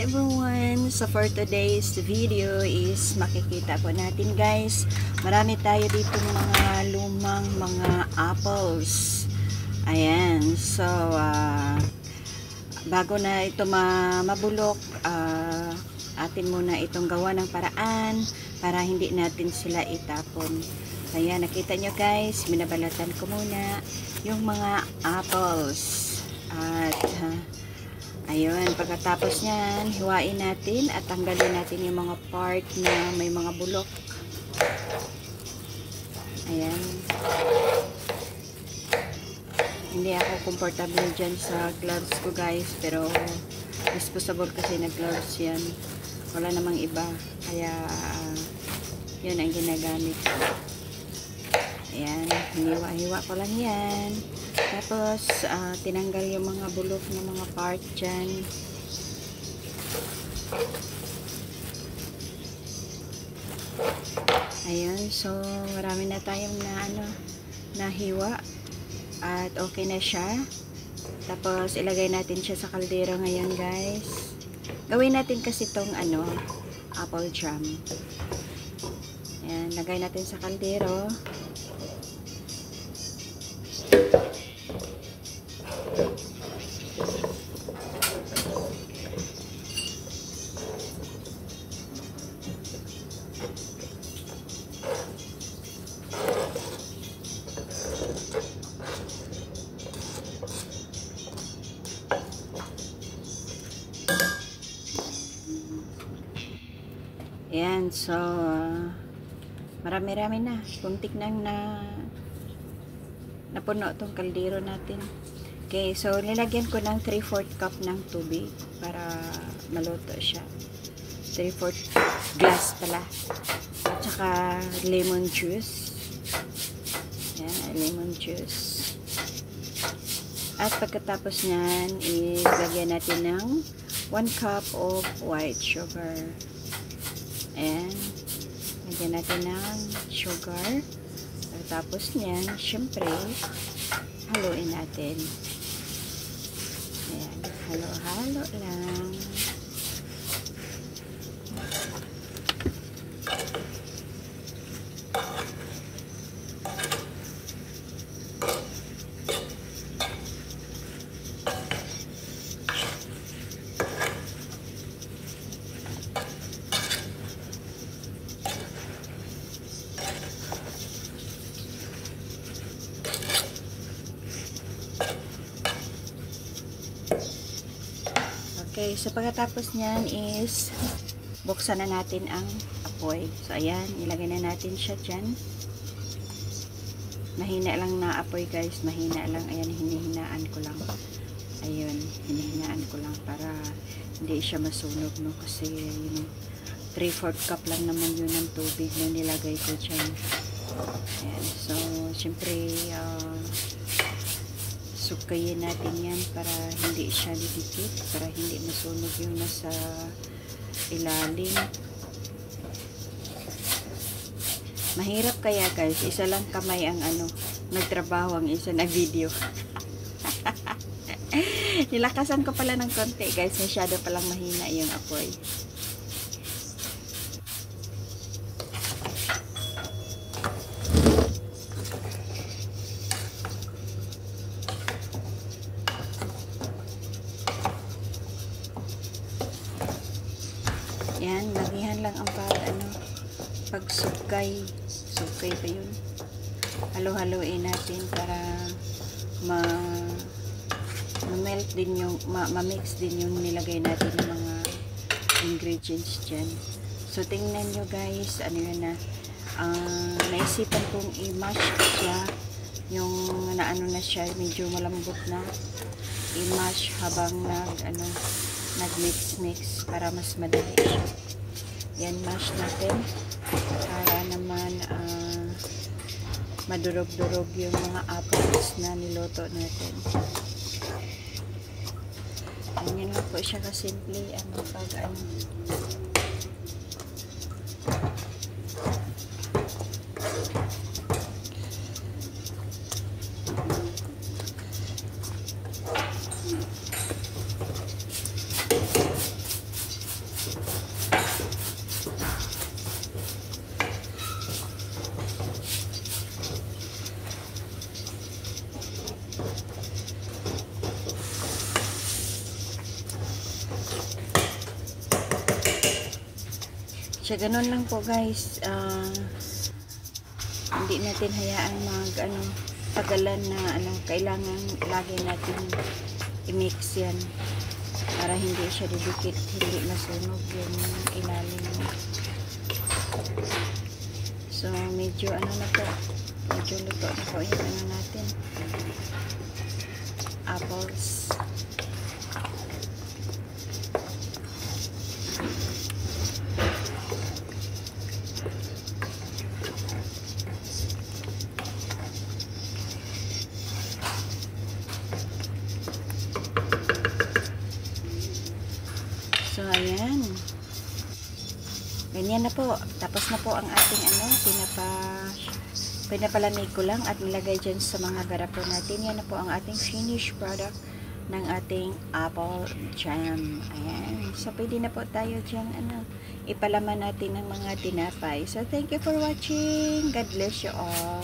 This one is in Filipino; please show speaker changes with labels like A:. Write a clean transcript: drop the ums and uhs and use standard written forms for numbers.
A: everyone! So for today's video is makikita po natin guys, marami tayo dito mga lumang mga apples. Ayan, so bago na ito mabulok, atin muna itong gawa ng paraan para hindi natin sila itapon. Kaya nakita nyo guys, binabalatan ko muna yung mga apples. At ayun, pagkatapos nyan, hiwain natin at tanggalin natin yung mga part na may mga bulok. Ayan. Hindi ako comfortable dyan sa gloves ko guys, pero disposable kasi na gloves yan. Wala namang iba, kaya yun ang ginagamit ko. Ayan, hiwa-hiwa ko lang yan. Tapos, tinanggal yung mga bulok na mga part dyan. Ayun, so marami na tayong nahiwa. At okay na siya. Tapos, ilagay natin siya sa kaldero ngayon guys. Gawin natin kasi itong apple jam. Ayan, lagay natin sa kaldero. Ayan, so marami-rami na. Kuntik nang napuno itong kaldero natin. Okay, so nilagyan ko ng 3/4 cup ng tubig para maluto siya. 3/4 glass pala. At saka lemon juice. Ayan, lemon juice. At pagkatapos nyan, ilagyan natin ng 1 cup of white sugar. Ayan. Lagyan natin ng sugar. Tapos niyan, syempre, haluin natin. Ayan. Halo-halo lang. Okay, so pagkatapos niyan is buksan na natin ang apoy. So ayan, ilagay na natin siya dyan. Mahina lang na apoy guys, mahina lang. Ayan, hinihinaan ko lang. Ayun, hinihinaan ko lang para hindi siya masunog, no? Kasi yun, 3/4 cup lang naman yun ng tubig na nilagay ko dyan. Ayan, so syempre sukayin natin yan para hindi siya didikit, para hindi masunog yung nasa ilalim. Mahirap kaya guys, isa lang kamay ang nagtrabaho, ang isa na video. Nilakasan ko pala ng konti guys, masyado palang mahina yung apoy. Yan, lagihan lang ang pagsukay. Sukay pa yun. Halo-haloin natin para ma-melt din yung, ma-mix din yung nilagay natin ng mga ingredients dyan. So, tingnan nyo guys, yun na. Naisipan kong i-mash siya. Yung naano na siya, medyo malambot na. I-mash habang nag-mix para mas madali siya. Yan, mash natin para naman madurog-durog yung mga apples na niluto natin. Ganyan lang po siya kasimple Siya ganun lang po guys. Hindi natin hayaan tagalan na kailangan lagi natin i-mix yan para hindi siya didikit, hindi masunog yung ilalim. So medyo na po, medyo luto na po yung natin, apples. So, ayan. Ganyan na po. Tapos na po ang ating pinapalamig ko lang at nilagay dyan sa mga garapon natin. Yan na po ang ating finished product ng ating apple jam. Ayan. So, pwede na po tayo dyan, ipalaman natin ng mga tinapay. So, thank you for watching. God bless you all.